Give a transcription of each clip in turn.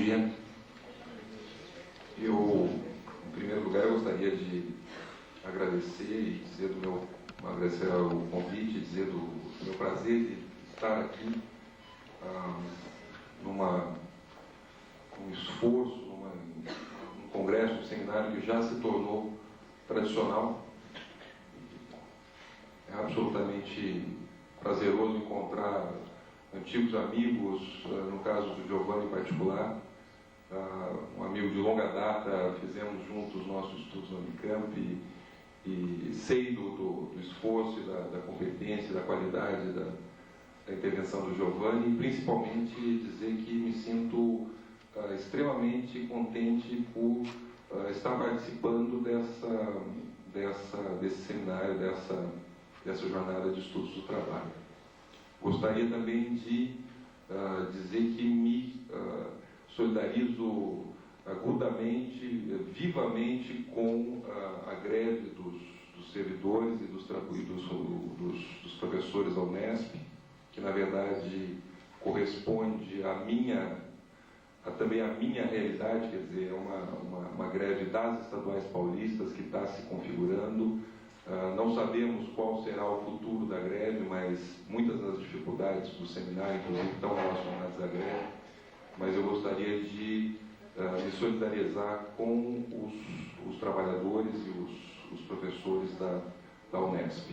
dia. Em primeiro lugar, eu gostaria de agradecer e agradecer o convite, dizer do meu prazer de estar aqui num esforço, num congresso, num seminário que já se tornou tradicional. É absolutamente prazeroso encontrar antigos amigos, no caso do Giovanni em particular, um amigo de longa data. Fizemos juntos nossos estudos na Unicamp e sei do esforço e da competência, da qualidade da intervenção do Giovanni, e principalmente dizer que me sinto extremamente contente por estar participando desse seminário, dessa jornada de estudos do trabalho. Gostaria também de dizer que me solidarizo agudamente, vivamente com a greve dos servidores e dos professores da Unesp, que na verdade corresponde também à minha realidade, quer dizer, é uma greve das estaduais paulistas que está se configurando. Não sabemos qual será o futuro da greve, mas muitas das dificuldades do seminário, inclusive, estão relacionadas à greve. Mas eu gostaria de me solidarizar com os trabalhadores e os professores da Unesp.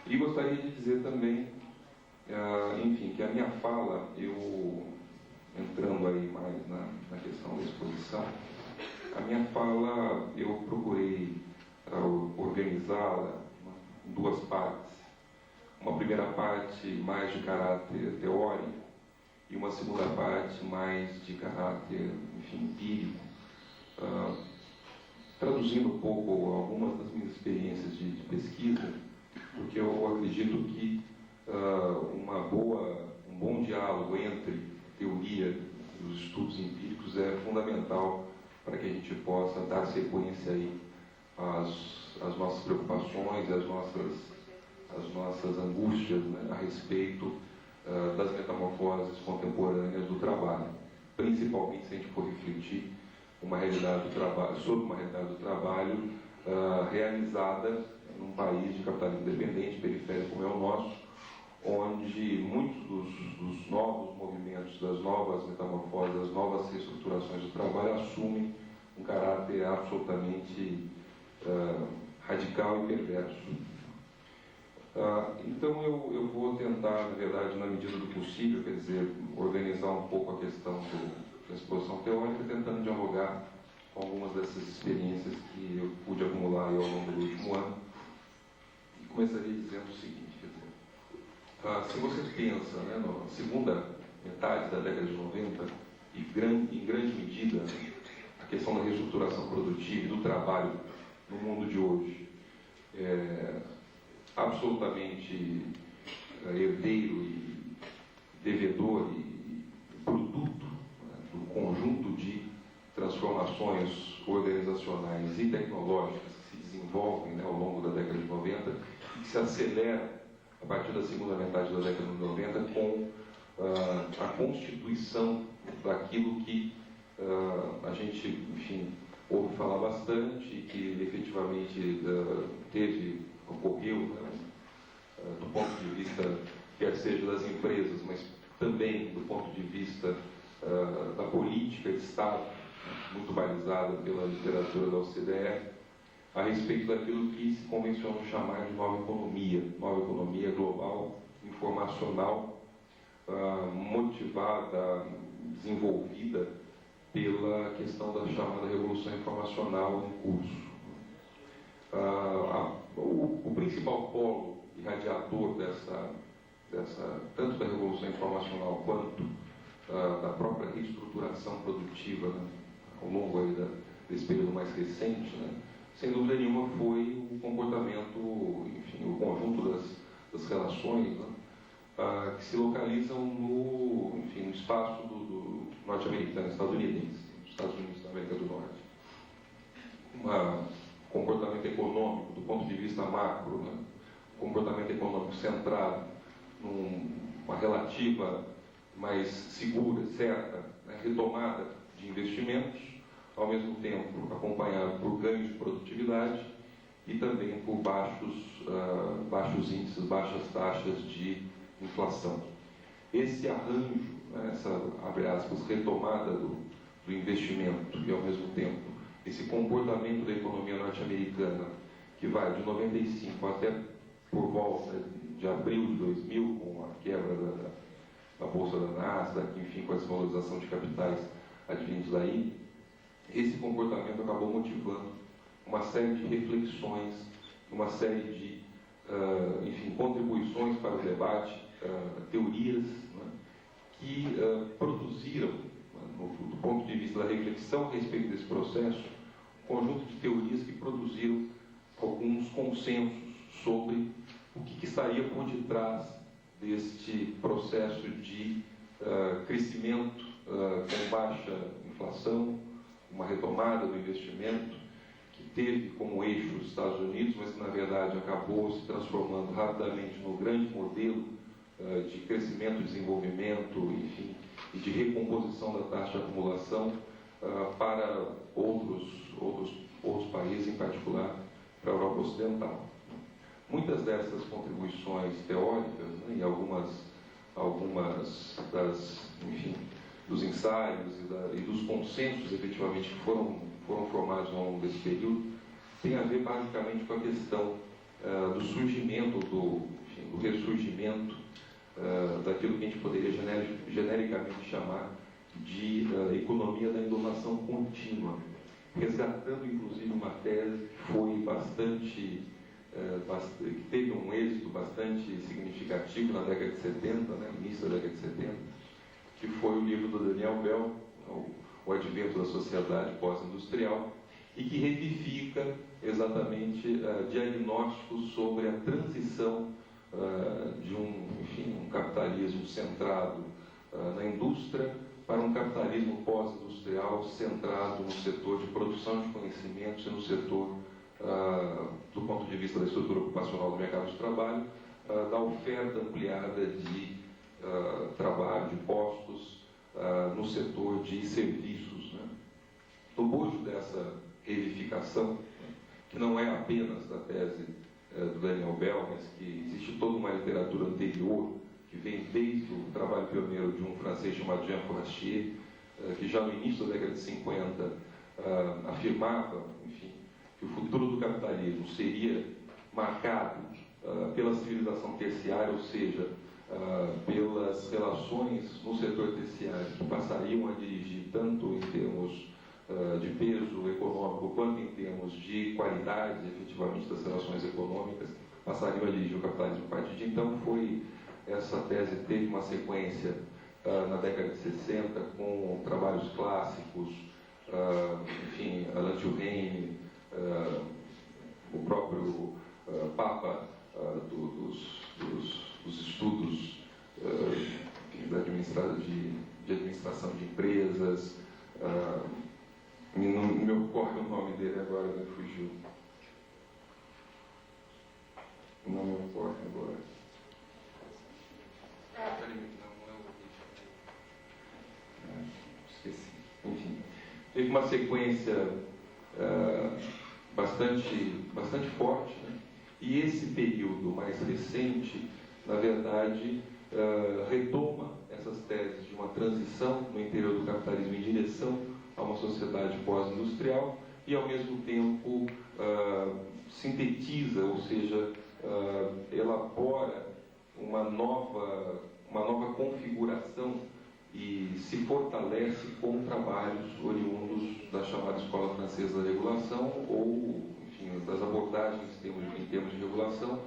E gostaria de dizer também, enfim, que a minha fala, entrando aí mais na questão da exposição, a minha fala eu procurei organizá-la em duas partes. Uma primeira parte mais de caráter teórico e uma segunda parte mais de caráter, enfim, empírico, traduzindo um pouco algumas das minhas experiências de pesquisa, porque eu acredito que um bom diálogo entre teoria e os estudos empíricos é fundamental para que a gente possa dar sequência aí às nossas preocupações, às nossas angústias, né, a respeito das metamorfoses contemporâneas do trabalho, principalmente se a gente for refletir sobre uma realidade do trabalho realizada num país de capitalismo independente, periférico como é o nosso, onde muitos dos novos movimentos, das novas metamorfoses, das novas reestruturações do trabalho assumem um caráter absolutamente radical e perverso. Então eu vou tentar, na verdade, na medida do possível, quer dizer, organizar um pouco a questão da exposição teórica, tentando dialogar com algumas dessas experiências que eu pude acumular aí ao longo do último ano. E começaria dizendo o seguinte, quer dizer, se você pensa, né, na segunda metade da década de 90, e em grande medida a questão da reestruturação produtiva e do trabalho no mundo de hoje, absolutamente herdeiro e devedor e produto, né, do conjunto de transformações organizacionais e tecnológicas que se desenvolvem, né, ao longo da década de 90 e que se acelera a partir da segunda metade da década de 90 com a constituição daquilo que a gente, enfim, ouve falar bastante e que efetivamente ocorreu, né, do ponto de vista, quer seja das empresas, mas também do ponto de vista da política de Estado, muito balizada pela literatura da OCDE, a respeito daquilo que se convencionou chamar de nova economia global, informacional, motivada, desenvolvida pela questão da chamada revolução informacional em curso. O principal polo irradiador tanto da revolução informacional quanto da própria reestruturação produtiva, né, ao longo aí desse período mais recente, né, sem dúvida nenhuma foi o comportamento, enfim, o conjunto das relações, né, que se localizam no espaço do norte-americano, estadunidense, nos Estados Unidos da América do Norte. Comportamento econômico, do ponto de vista macro, né? Comportamento econômico centrado numa relativa mais segura, certa retomada de investimentos, ao mesmo tempo acompanhado por ganhos de produtividade e também por baixos índices, baixas taxas de inflação. Esse arranjo, essa, abre aspas, retomada do investimento e, ao mesmo tempo, esse comportamento da economia norte-americana, que vai de 95 até por volta de abril de 2000, com a quebra da Bolsa da Nasdaq, enfim, com a desvalorização de capitais advindos daí, esse comportamento acabou motivando uma série de reflexões, uma série de, enfim, contribuições para o debate, teorias, né, que produziram, do ponto de vista da reflexão a respeito desse processo, um conjunto de teorias que produziram alguns consensos sobre o que estaria por detrás deste processo de crescimento com baixa inflação, uma retomada do investimento, que teve como eixo os Estados Unidos, mas que, na verdade, acabou se transformando rapidamente no grande modelo de crescimento e desenvolvimento, enfim, e de recomposição da taxa de acumulação para outros países, em particular para a Europa Ocidental. Muitas dessas contribuições teóricas, né, e algumas enfim, dos ensaios e dos consensos, efetivamente, que foram formados ao longo desse período, tem a ver basicamente com a questão do surgimento, do ressurgimento daquilo que a gente poderia genericamente chamar de economia da inovação contínua, resgatando inclusive uma tese que foi que teve um êxito bastante significativo na década de 70, né, início da década de 70, que foi o livro do Daniel Bell, O Advento da Sociedade Pós-Industrial, e que revivifica exatamente diagnósticos sobre a transição de um capitalismo centrado na indústria para um capitalismo pós-industrial centrado no setor de produção de conhecimentos e no setor, do ponto de vista da estrutura ocupacional do mercado de trabalho, da oferta ampliada de trabalho, de postos no setor de serviços. Né? No bojo dessa revivificação, que não é apenas da tese do Daniel Bell, mas que existe toda uma literatura anterior, que vem desde o trabalho pioneiro de um francês chamado Jean Foucault, que já no início da década de 50 afirmava, enfim, que o futuro do capitalismo seria marcado pela civilização terciária, ou seja, pelas relações no setor terciário que passariam a dirigir tanto em termos de peso econômico quanto em termos de qualidade, efetivamente, das relações econômicas, passariam a dirigir o capitalismo. A partir de então, essa tese teve uma sequência na década de 60 com trabalhos clássicos, enfim, Alan Turing, o próprio Papa dos estudos de administração de empresas. Não me ocorre o nome dele agora, me fugiu. Não me ocorre agora. Esqueci. Enfim, teve uma sequência bastante forte, né? E esse período mais recente, na verdade, retoma essas teses de uma transição no interior do capitalismo em direção a uma sociedade pós-industrial e, ao mesmo tempo, sintetiza, ou seja, elabora uma nova configuração e se fortalece com trabalhos oriundos da chamada Escola Francesa da Regulação ou, enfim, das abordagens em termos de regulação,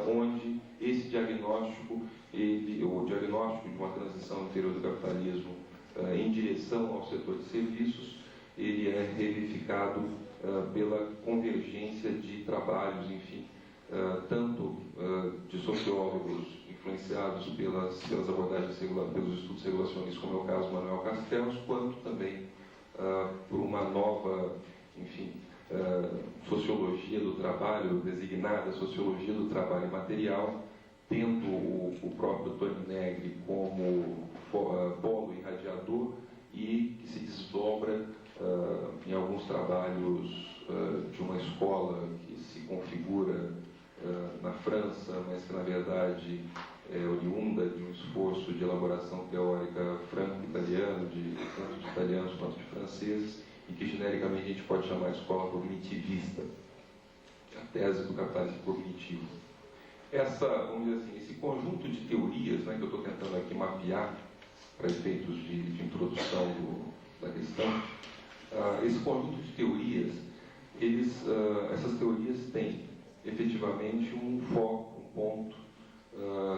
onde esse diagnóstico, o diagnóstico de uma transição no interior do capitalismo em direção ao setor de serviços, ele é revivificado pela convergência de trabalhos, enfim, tanto de sociólogos influenciados pelas abordagens, pelos estudos regulacionistas, como é o caso do Manuel Castells, quanto também por uma nova, enfim, sociologia do trabalho, designada sociologia do trabalho material, tendo o próprio Tony Negri como polo irradiador e mas que na verdade é oriunda de um esforço de elaboração teórica franco-italiano, tanto de italianos quanto de franceses, e que genericamente a gente pode chamar de escola cognitivista, a tese do capitalismo cognitivo. Vamos dizer assim, esse conjunto de teorias, né, que eu estou tentando aqui mapear para efeitos de introdução da questão, esse conjunto de teorias, essas teorias têm efetivamente um foco, um ponto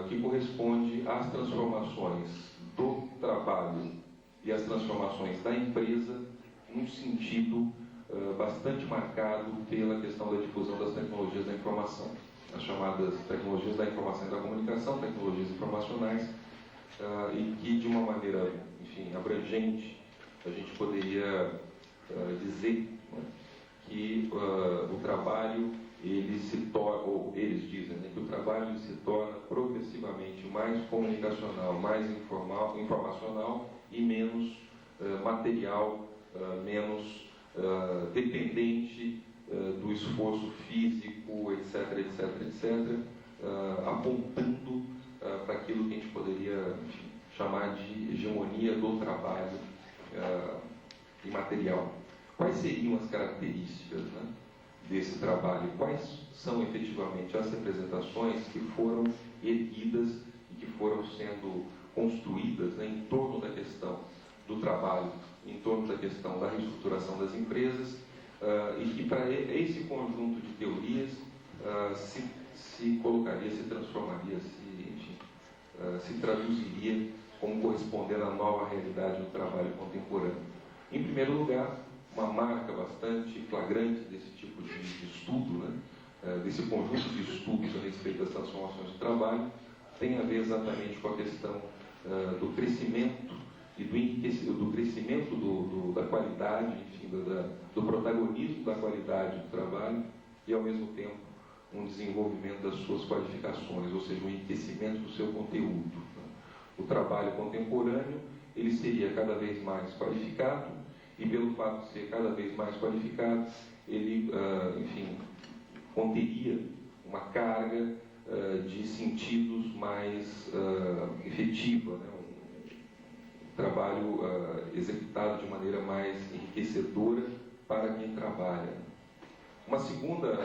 que corresponde às transformações do trabalho e às transformações da empresa num sentido bastante marcado pela questão da difusão das tecnologias da informação, as chamadas tecnologias da informação e da comunicação, tecnologias informacionais, e que de uma maneira, enfim, abrangente, a gente poderia dizer, né, que o trabalho ele se torna, ou eles dizem, né, que o trabalho se torna progressivamente mais comunicacional, mais informacional e menos material, menos dependente do esforço físico, etc., apontando para aquilo que a gente poderia, enfim, chamar de hegemonia do trabalho imaterial. Quais seriam as características, né, desse trabalho? Quais são efetivamente as representações que foram erguidas e que foram sendo construídas, né, em torno da questão do trabalho, em torno da questão da reestruturação das empresas, e que para esse conjunto de teorias se colocaria, se transformaria, se traduziria como correspondendo à nova realidade do trabalho contemporâneo. Em primeiro lugar, uma marca bastante flagrante desse tipo de estudo, né, desse conjunto de estudos a respeito das transformações do trabalho, tem a ver exatamente com a questão do crescimento e do crescimento da qualidade, enfim, do protagonismo da qualidade do trabalho e, ao mesmo tempo, um desenvolvimento das suas qualificações, ou seja, um enriquecimento do seu conteúdo. O trabalho contemporâneo, ele seria cada vez mais qualificado, e pelo fato de ser cada vez mais qualificado, ele, enfim, conteria uma carga de sentidos mais efetiva, né? Um trabalho executado de maneira mais enriquecedora para quem trabalha. Uma segunda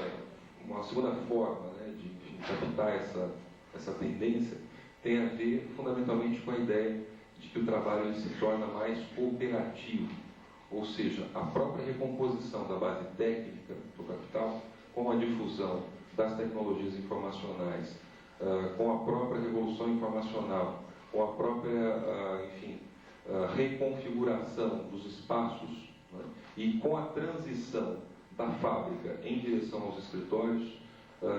forma, né, de captar essa tendência tem a ver fundamentalmente com a ideia de que o trabalho ele se torna mais cooperativo, ou seja, a própria recomposição da base técnica do capital, com a difusão das tecnologias informacionais, com a própria revolução informacional, com a própria, enfim, reconfiguração dos espaços, né, e com a transição da fábrica em direção aos escritórios,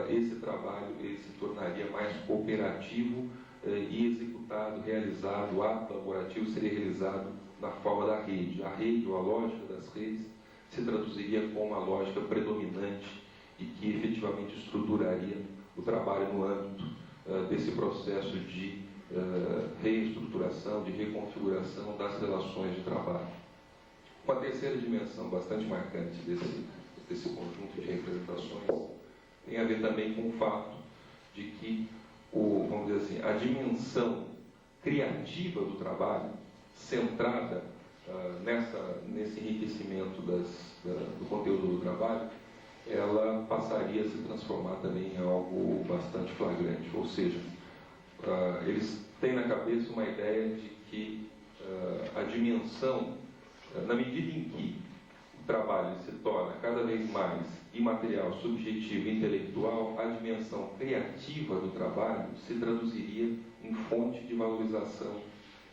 esse trabalho ele se tornaria mais cooperativo e executado, realizado, o ato laborativo seria realizado na forma da rede. A rede, ou a lógica das redes, se traduziria como uma lógica predominante e que efetivamente estruturaria o trabalho no âmbito desse processo de reestruturação, de reconfiguração das relações de trabalho. Uma terceira dimensão bastante marcante desse conjunto de representações tem a ver também com o fato de que, vamos dizer assim, a dimensão criativa do trabalho, centrada nesse enriquecimento do conteúdo do trabalho, ela passaria a se transformar também em algo bastante flagrante. Ou seja, eles têm na cabeça uma ideia de que a dimensão, na medida em que o trabalho se torna cada vez mais imaterial, subjetivo e intelectual, a dimensão criativa do trabalho se traduziria em fonte de valorização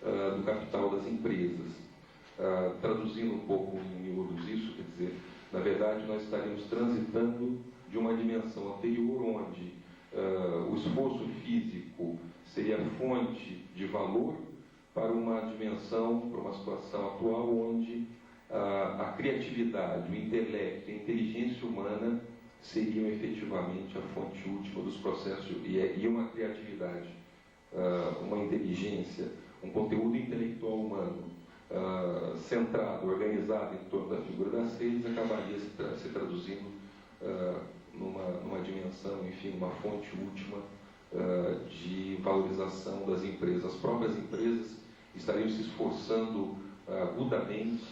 do capital das empresas. Traduzindo um pouco em miúdos isso, quer dizer, na verdade nós estaríamos transitando de uma dimensão anterior onde o esforço físico seria fonte de valor para uma dimensão, para uma situação atual onde a criatividade, o intelecto, a inteligência humana seriam efetivamente a fonte última dos processos, e uma criatividade, uma inteligência, um conteúdo intelectual humano centrado, organizado em torno da figura das redes, acabaria se traduzindo numa dimensão, enfim, uma fonte última de valorização das empresas. As próprias empresas estariam se esforçando agudamente,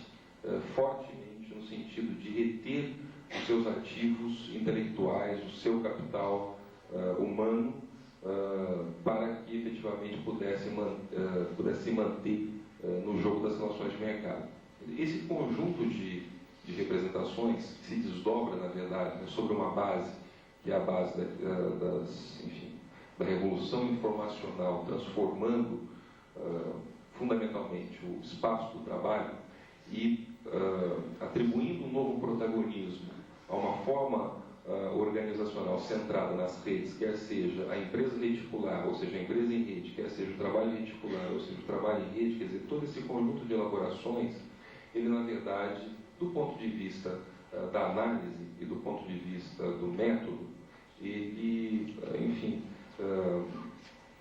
fortemente, no sentido de reter os seus ativos intelectuais, o seu capital humano, para que efetivamente pudesse se manter no jogo das relações de mercado. Esse conjunto de representações que se desdobra, na verdade, sobre uma base, que é a base da revolução informacional, transformando fundamentalmente o espaço do trabalho e atribuindo um novo protagonismo a uma forma organizacional centrada nas redes, quer seja a empresa reticular, ou seja, a empresa em rede, quer seja o trabalho reticular, ou seja, o trabalho em rede, quer dizer, todo esse conjunto de elaborações, ele, na verdade, do ponto de vista da análise e do ponto de vista do método, ele, enfim,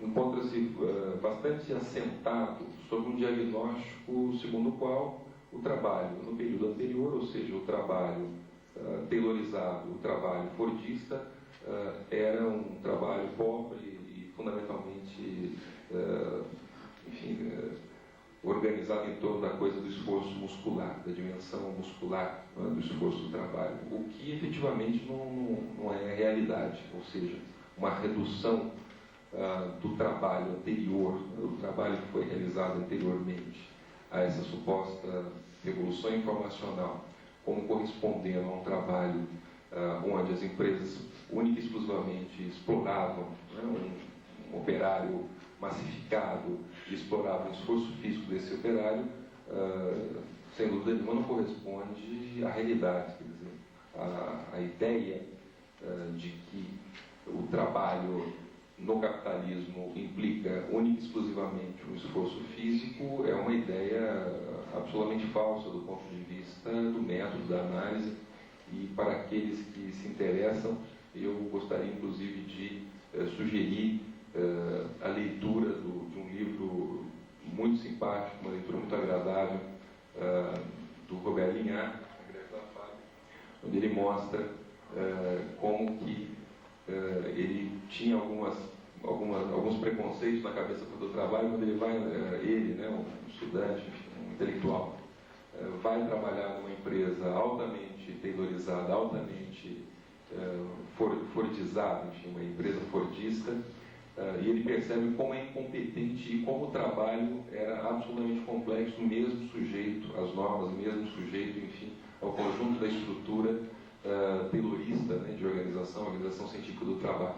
encontra-se bastante assentado sobre um diagnóstico segundo o qual o trabalho no período anterior, ou seja, o trabalho taylorizado, o trabalho fordista, era um trabalho pobre e fundamentalmente, enfim, organizado em torno da coisa do esforço muscular, da dimensão muscular, do esforço do trabalho, o que efetivamente não é a realidade, ou seja, uma redução do trabalho anterior, do trabalho que foi realizado anteriormente a essa suposta revolução informacional, como correspondendo a um trabalho onde as empresas única e exclusivamente exploravam, né, um operário massificado e exploravam o esforço físico desse operário, sem dúvida nenhuma não corresponde à realidade. Quer dizer, a ideia de que o trabalho no capitalismo implica única e exclusivamente um esforço físico é uma ideia absolutamente falsa do ponto de vista do método, da análise, e para aqueles que se interessam, eu gostaria inclusive de sugerir a leitura de um livro muito simpático, uma leitura muito agradável, do Robert Linhart, A Greve da Fábrica, onde ele mostra como que ele tinha alguns preconceitos na cabeça do trabalho, quando ele vai, um estudante, um intelectual, vai trabalhar numa empresa altamente taylorizada, altamente fordizada, enfim, uma empresa fordista, e ele percebe como é incompetente e como o trabalho era absolutamente complexo, mesmo sujeito às normas, mesmo sujeito, enfim, ao conjunto da estrutura taylorista, né, de organização científica do trabalho.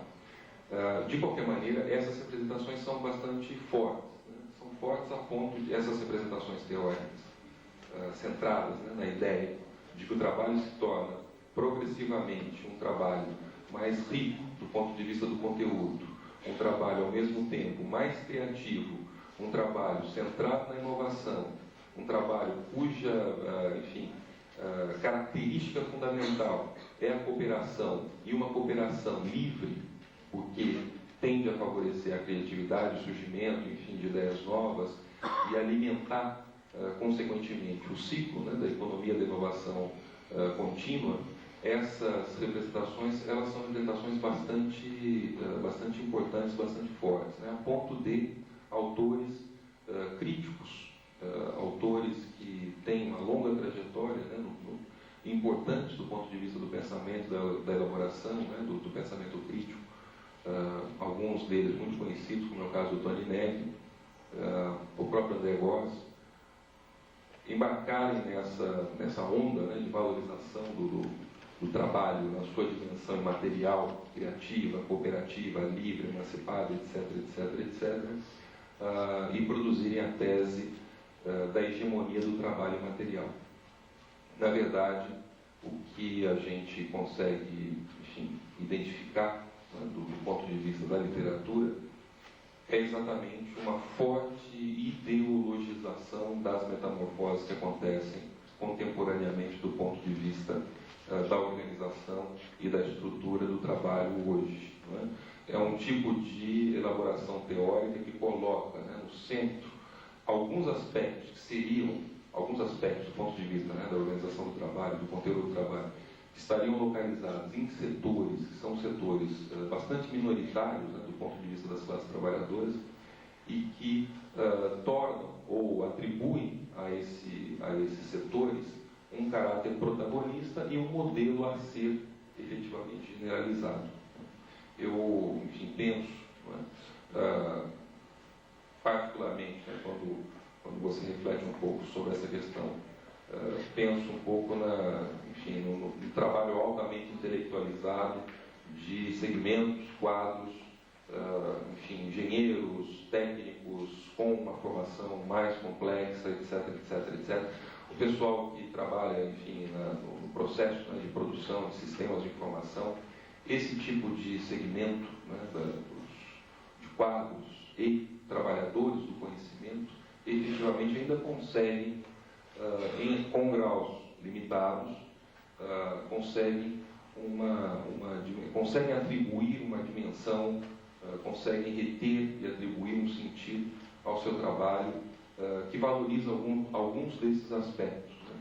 De qualquer maneira, essas representações são bastante fortes, né? São fortes a ponto de essas representações teóricas, centradas, né, na ideia de que o trabalho se torna progressivamente um trabalho mais rico do ponto de vista do conteúdo, um trabalho ao mesmo tempo mais criativo, um trabalho centrado na inovação, um trabalho cuja, característica fundamental é a cooperação, e uma cooperação livre, porque tende a favorecer a criatividade, o surgimento, enfim, de ideias novas e alimentar, consequentemente, o ciclo, né, da economia da inovação contínua. Essas representações, elas são representações bastante importantes, bastante fortes, né, a ponto de autores críticos, autores que têm uma longa trajetória, né, importantes do ponto de vista do pensamento, da elaboração, né, do pensamento crítico, alguns deles muito conhecidos, como é o caso do Tony Neve, o próprio André Gorz, embarcarem nessa onda, né, de valorização do trabalho na sua dimensão imaterial, criativa, cooperativa, livre, emancipada, etc., e produzirem a tese da hegemonia do trabalho material. Na verdade, o que a gente consegue, enfim, identificar, né, do ponto de vista da literatura, é exatamente uma forte ideologização das metamorfoses que acontecem contemporaneamente do ponto de vista da organização e da estrutura do trabalho hoje. Não é? É um tipo de elaboração teórica que coloca, né, no centro alguns aspectos que seriam, alguns aspectos do ponto de vista, né, da organização do trabalho, do conteúdo do trabalho, estariam localizados em setores que são setores bastante minoritários, né, do ponto de vista das classes trabalhadoras, e que tornam ou atribuem a esses setores um caráter protagonista e um modelo a ser efetivamente generalizado. Eu, enfim, penso, particularmente, né, quando você reflete um pouco sobre essa questão, penso um pouco no trabalho altamente intelectualizado de segmentos, quadros, enfim, engenheiros, técnicos com uma formação mais complexa, etc, etc, etc. O pessoal que trabalha, enfim, no processo, né, de produção de sistemas de informação, esse tipo de segmento, né, de quadros e trabalhadores do conhecimento, efetivamente ainda conseguem, com graus limitados, conseguem atribuir uma dimensão, conseguem reter e atribuir um sentido ao seu trabalho que valoriza alguns desses aspectos, né?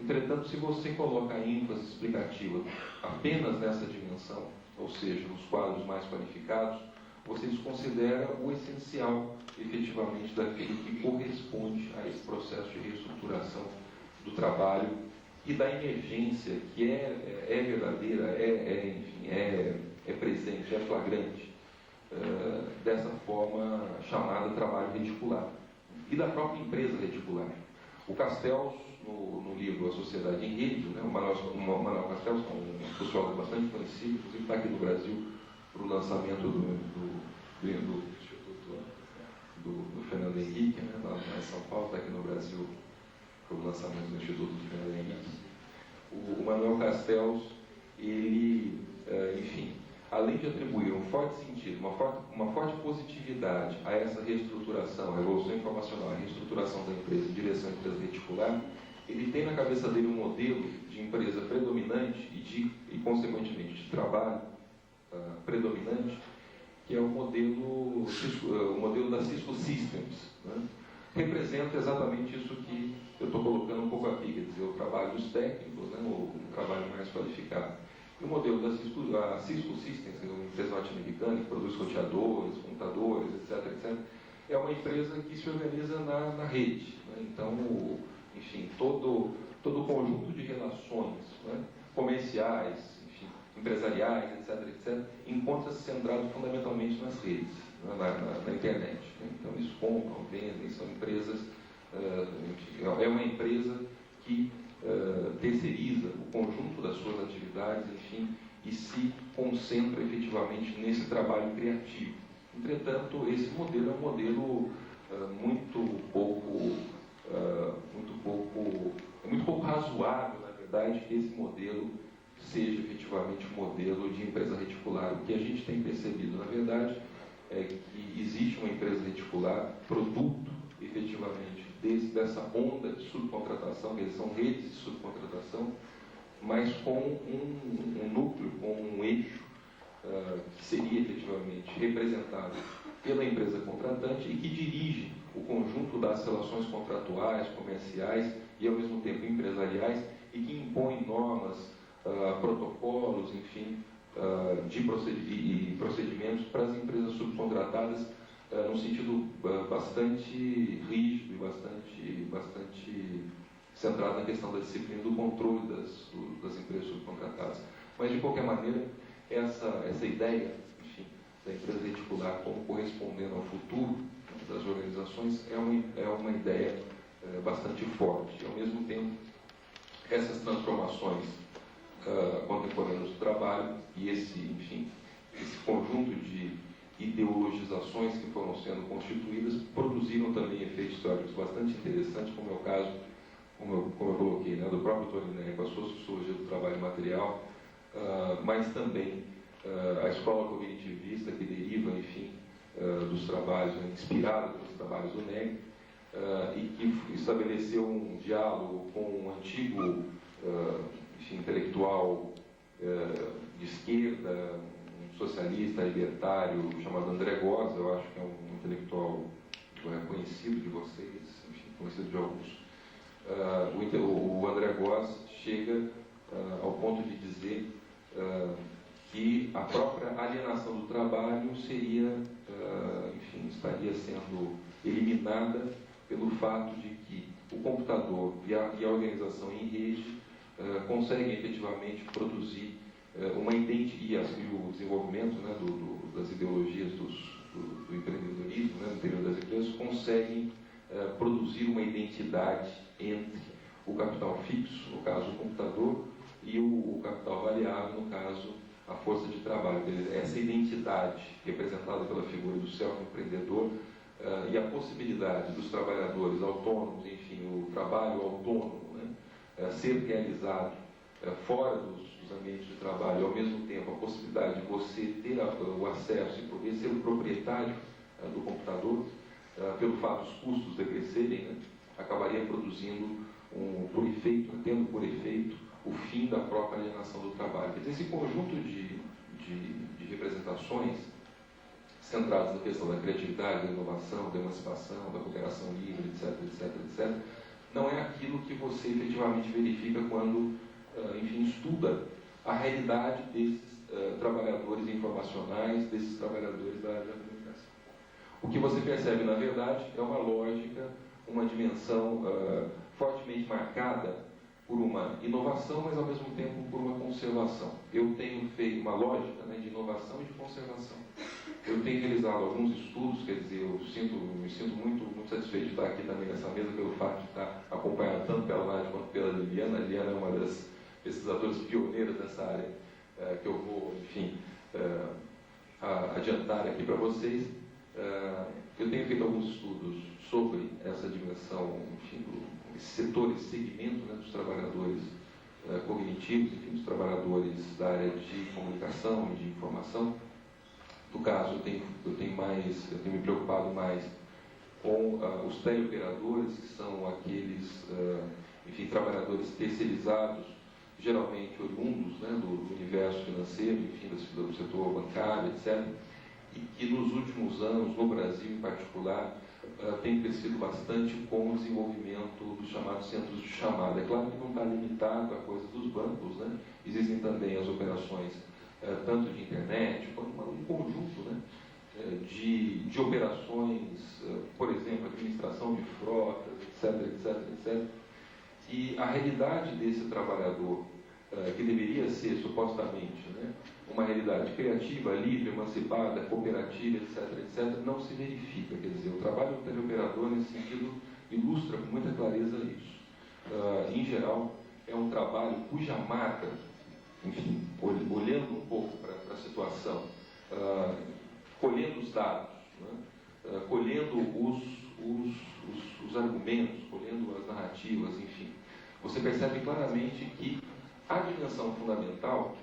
Entretanto, se você coloca a ênfase explicativa apenas nessa dimensão, ou seja, nos quadros mais qualificados, você desconsidera o essencial, efetivamente, daquilo que corresponde a esse processo de reestruturação do trabalho e da emergência que é verdadeira, enfim, é presente, é flagrante, dessa forma chamada trabalho reticular e da própria empresa reticular. O Castells, no livro A Sociedade em Rede, né, o Manuel Castells, um sociólogo bastante conhecido, inclusive está aqui no Brasil para o lançamento do Instituto do Fernando Henrique, né, lá em São Paulo, está aqui no Brasil para o lançamento do Instituto do Fernando Henrique. O Manuel Castells, ele, enfim, além de atribuir um forte sentido, uma forte positividade a essa reestruturação, a revolução informacional, a reestruturação da empresa em direção à empresa reticular, ele tem na cabeça dele um modelo de empresa predominante e consequentemente, de trabalho predominante, que é o modelo da Cisco Systems, né? Representa exatamente isso que eu estou colocando um pouco aqui, quer dizer, o trabalho dos técnicos, né, o trabalho mais qualificado. E o modelo da Cisco Systems, que é uma empresa norte-americana que produz roteadores, computadores, etc., etc., é uma empresa que se organiza na rede, né? Então, enfim, todo o conjunto de relações, né, comerciais, enfim, empresariais, etc., etc., encontra-se centrado fundamentalmente nas redes, né, na internet, né? Então, eles compram, vendem, são empresas, enfim, é uma empresa que terceiriza o conjunto das suas atividades, enfim, e se concentra efetivamente nesse trabalho criativo. Entretanto, esse modelo é um modelo muito pouco razoável, na verdade, que esse modelo seja efetivamente um modelo de empresa reticular. O que a gente tem percebido, na verdade, é que existe uma empresa reticular, produto, efetivamente, dessa onda de subcontratação, que são redes de subcontratação, mas com um núcleo, com um eixo que seria efetivamente representado pela empresa contratante e que dirige o conjunto das relações contratuais, comerciais e, ao mesmo tempo, empresariais, e que impõe normas, protocolos, enfim, de procedimentos para as empresas subcontratadas num sentido bastante rígido e bastante centrado na questão da disciplina do controle das empresas subcontratadas. Mas, de qualquer maneira, essa ideia, enfim, da empresa reticular como correspondendo ao futuro das organizações é uma ideia bastante forte. E, ao mesmo tempo, essas transformações contemporâneas do trabalho e esse conjunto de ideologizações que foram sendo constituídas produziram também efeitos teóricos bastante interessantes, como é o caso, como eu coloquei, né, do próprio Torinelli com a sua sociologia do trabalho material, mas também a escola cognitivista que deriva, enfim, dos trabalhos, inspirada pelos trabalhos do Neg, e que estabeleceu um diálogo com um antigo intelectual de esquerda, um socialista libertário chamado André Goz, eu acho que é um intelectual conhecido de vocês, enfim, conhecido de alguns. O André Goz chega ao ponto de dizer que a própria alienação do trabalho seria, enfim, estaria sendo eliminada pelo fato de que o computador e a organização em rede conseguem efetivamente produzir uma identidade, e o desenvolvimento, né, das ideologias do empreendedorismo, né, no interior das empresas, conseguem produzir uma identidade entre o capital fixo, no caso o computador, e o capital variável, no caso a força de trabalho. Essa identidade representada pela figura do self-empreendedor e a possibilidade dos trabalhadores autônomos, enfim, o trabalho autônomo, né, ser realizado fora dos ambientes de trabalho, ao mesmo tempo a possibilidade de você ter o acesso e poder ser o proprietário do computador, pelo fato dos custos decrescerem, né, acabaria produzindo, tendo por efeito o fim da própria alienação do trabalho. Quer dizer, esse conjunto de representações centradas na questão da criatividade, da inovação, da emancipação, da cooperação livre, etc., não é aquilo que você efetivamente verifica quando, enfim, estuda a realidade desses trabalhadores informacionais, desses trabalhadores da área da comunicação. O que você percebe, na verdade, é uma lógica, uma dimensão fortemente marcada por uma inovação, mas ao mesmo tempo por uma conservação. Eu tenho feito uma lógica, né, de inovação e de conservação. Eu tenho realizado alguns estudos, quer dizer, me sinto muito satisfeito de estar aqui também nessa mesa pelo fato de estar acompanhado tanto pela Nádia quanto pela Liliana. A Liliana é uma das pesquisadoras pioneiras dessa área, que eu vou, enfim, adiantar aqui para vocês. Eu tenho feito alguns estudos sobre essa dimensão, enfim, esse setor, esse segmento, né, dos trabalhadores cognitivos, enfim, dos trabalhadores da área de comunicação e de informação. No caso, eu tenho me preocupado mais com os teleoperadores, que são aqueles, enfim, trabalhadores terceirizados, geralmente oriundos, né, do universo financeiro, enfim, do setor bancário, etc., e que nos últimos anos, no Brasil em particular, tem crescido bastante com o desenvolvimento dos chamados centros de chamada. É claro que não está limitado a coisas dos bancos, né? Existem também as operações tanto de internet, quanto um conjunto, né, de operações, por exemplo, administração de frotas, etc. E a realidade desse trabalhador, que deveria ser supostamente, né, uma realidade criativa, livre, emancipada, cooperativa, etc., não se verifica. Quer dizer, o trabalho do teleoperador, nesse sentido, ilustra com muita clareza isso. Em geral, é um trabalho cuja marca, enfim, olhando um pouco para a situação, colhendo os dados, né, colhendo os argumentos, colhendo as narrativas, enfim, você percebe claramente que a dimensão fundamental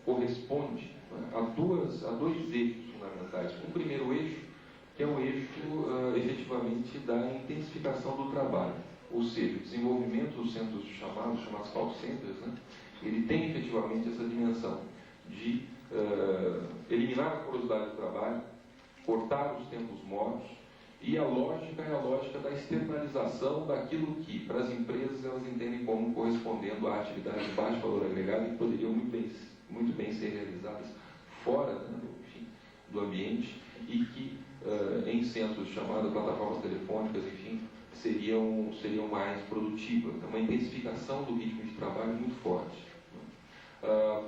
corresponde, né, a dois eixos fundamentais. Um primeiro eixo, que é o eixo efetivamente da intensificação do trabalho, ou seja, o desenvolvimento dos centros de chamados call centers, né, ele tem efetivamente essa dimensão de eliminar a porosidade do trabalho, cortar os tempos mortos, e a lógica é a lógica da externalização daquilo que, para as empresas, elas entendem como correspondendo a atividades de baixo valor agregado e que poderiam muito bem ser realizadas fora, né, enfim, do ambiente, e que em centros de chamada, plataformas telefônicas, enfim, seriam mais produtivas. Então, uma intensificação do ritmo de trabalho muito forte.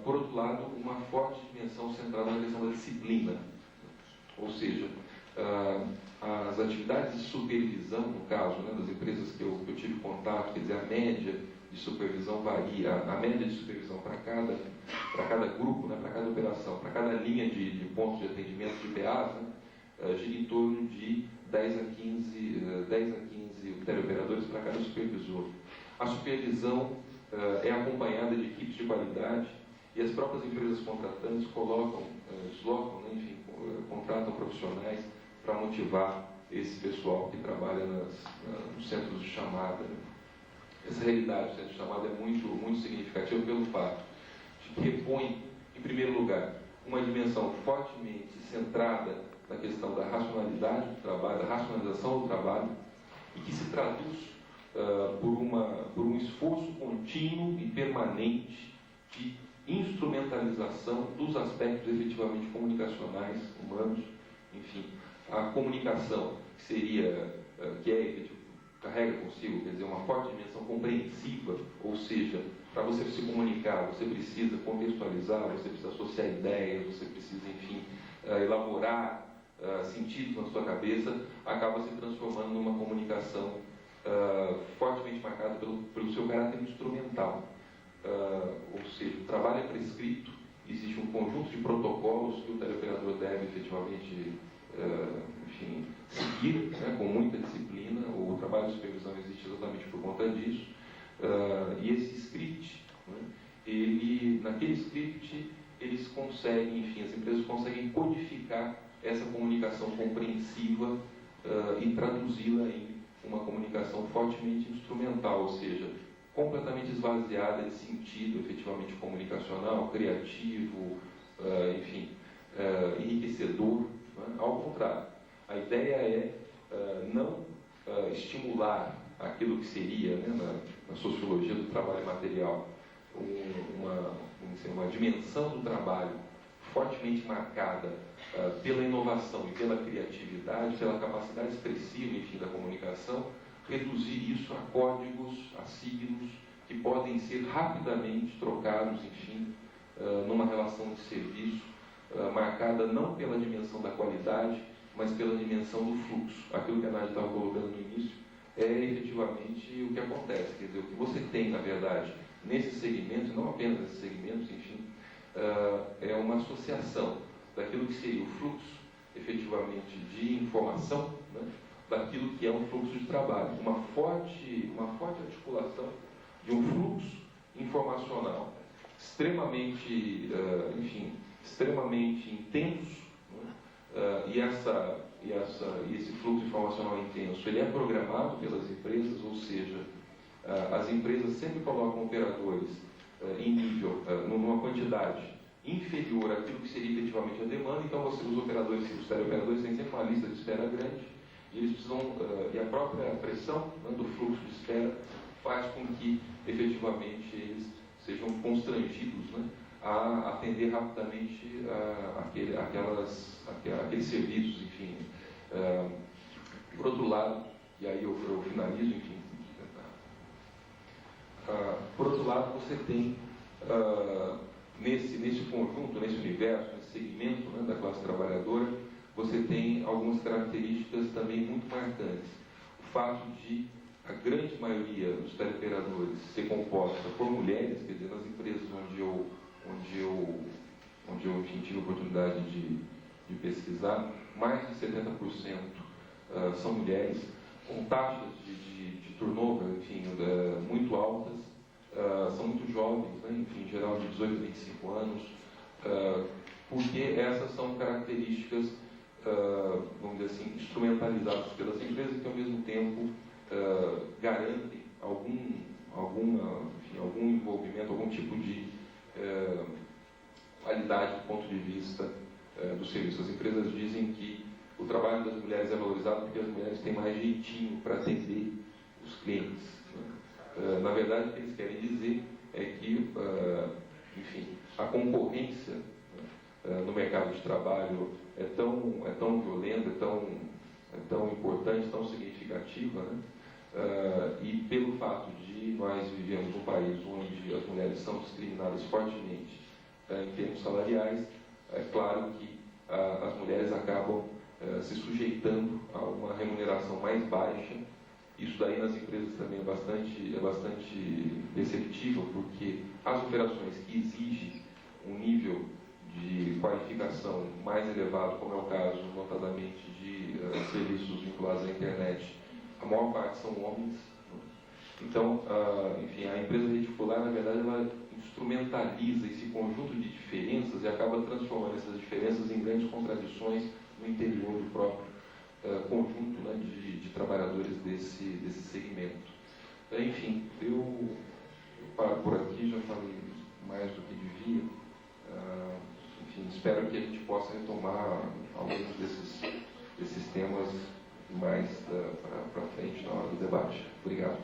Por outro lado, uma forte dimensão centrada na questão da disciplina, ou seja, as atividades de supervisão, no caso, né, das empresas que eu tive contato, quer dizer, a média de supervisão varia, a média de supervisão para cada grupo, né, para cada operação, para cada linha de pontos de atendimento de PAs, né, gira em torno de 10 a 15 teleoperadores para cada supervisor. A supervisão é acompanhada de equipes de qualidade e as próprias empresas contratantes deslocam, né, enfim, contratam profissionais para motivar esse pessoal que trabalha nos centros de chamada. Essa realidade do centro de chamada é muito significativa pelo fato de que repõe, em primeiro lugar, uma dimensão fortemente centrada na questão da racionalidade do trabalho, da racionalização do trabalho, e que se traduz por um esforço contínuo e permanente permanente de instrumentalização dos aspectos efetivamente comunicacionais, humanos, enfim, a comunicação que seria, carrega consigo, quer dizer, uma forte dimensão compreensiva, ou seja, para você se comunicar, você precisa contextualizar, você precisa associar ideias, você precisa, enfim, elaborar sentidos na sua cabeça, acaba se transformando numa comunicação fortemente marcada pelo seu caráter instrumental. Ou seja, o trabalho é prescrito, existe um conjunto de protocolos que o teleoperador deve efetivamente enfim, seguir, né, com muita disciplina. O trabalho de supervisão existe exatamente por conta disso. E esse script, né, naquele script, eles conseguem, enfim, as empresas conseguem codificar essa comunicação compreensiva e traduzi-la em uma comunicação fortemente instrumental, ou seja, completamente esvaziada de sentido efetivamente comunicacional, criativo, enfim, enriquecedor. Né? Ao contrário, a ideia é não estimular aquilo que seria, né, na sociologia do trabalho material, uma dimensão do trabalho fortemente marcada pela inovação e pela criatividade, pela capacidade expressiva, enfim, da comunicação, reduzir isso a códigos, a signos que podem ser rapidamente trocados, enfim, numa relação de serviço marcada não pela dimensão da qualidade, mas pela dimensão do fluxo. Aquilo que a Nádia estava colocando no início é efetivamente o que acontece. Quer dizer, o que você tem, na verdade, nesses segmentos, não apenas nesses segmentos, enfim, é uma associação daquilo que seria o fluxo, efetivamente, de informação, né, daquilo que é um fluxo de trabalho. Uma forte articulação de um fluxo informacional extremamente, enfim, extremamente intenso, né, e esse fluxo informacional intenso, ele é programado pelas empresas, ou seja, as empresas sempre colocam operadores em nível, numa quantidade inferior àquilo que seria efetivamente a demanda. Então os teleoperadores têm sempre uma lista de espera grande, e eles precisam, e a própria pressão, né, do fluxo de espera faz com que efetivamente eles sejam constrangidos, né, a atender rapidamente aqueles serviços, enfim. Por outro lado, e aí eu finalizo, enfim, por outro lado, você tem nesse conjunto, nesse universo, nesse segmento, né, da classe trabalhadora, você tem algumas características também muito marcantes. O fato de a grande maioria dos teleoperadores ser composta por mulheres, quer dizer, nas empresas onde eu enfim, tive a oportunidade de pesquisar, mais de 70% são mulheres, com taxas de turnover, enfim, muito altas, são muito jovens, né, enfim, em geral de 18 a 25 anos, porque essas são características, vamos dizer assim, instrumentalizadas pelas empresas que ao mesmo tempo garantem algum envolvimento, algum tipo de qualidade do ponto de vista do serviço. As empresas dizem que o trabalho das mulheres é valorizado porque as mulheres têm mais jeitinho para atender os clientes. Né? Na verdade, o que eles querem dizer é que, enfim, a concorrência, né, no mercado de trabalho é tão violenta, é tão importante, tão significativa, né? E pelo fato de nós vivemos num país onde as mulheres são discriminadas fortemente em termos salariais, é claro que as mulheres acabam se sujeitando a uma remuneração mais baixa. Isso daí nas empresas também é bastante perceptível, porque as operações que exigem um nível de qualificação mais elevado, como é o caso, notadamente, de serviços vinculados à internet, a maior parte são homens. Né? Então, enfim, a empresa reticular, na verdade, ela instrumentaliza esse conjunto de diferenças e acaba transformando essas diferenças em grandes contradições no interior do próprio conjunto, né, de trabalhadores desse segmento. Enfim, eu paro por aqui, já falei mais do que devia. Enfim, espero que a gente possa retomar alguns desses temas mais para frente na hora do debate. Obrigado.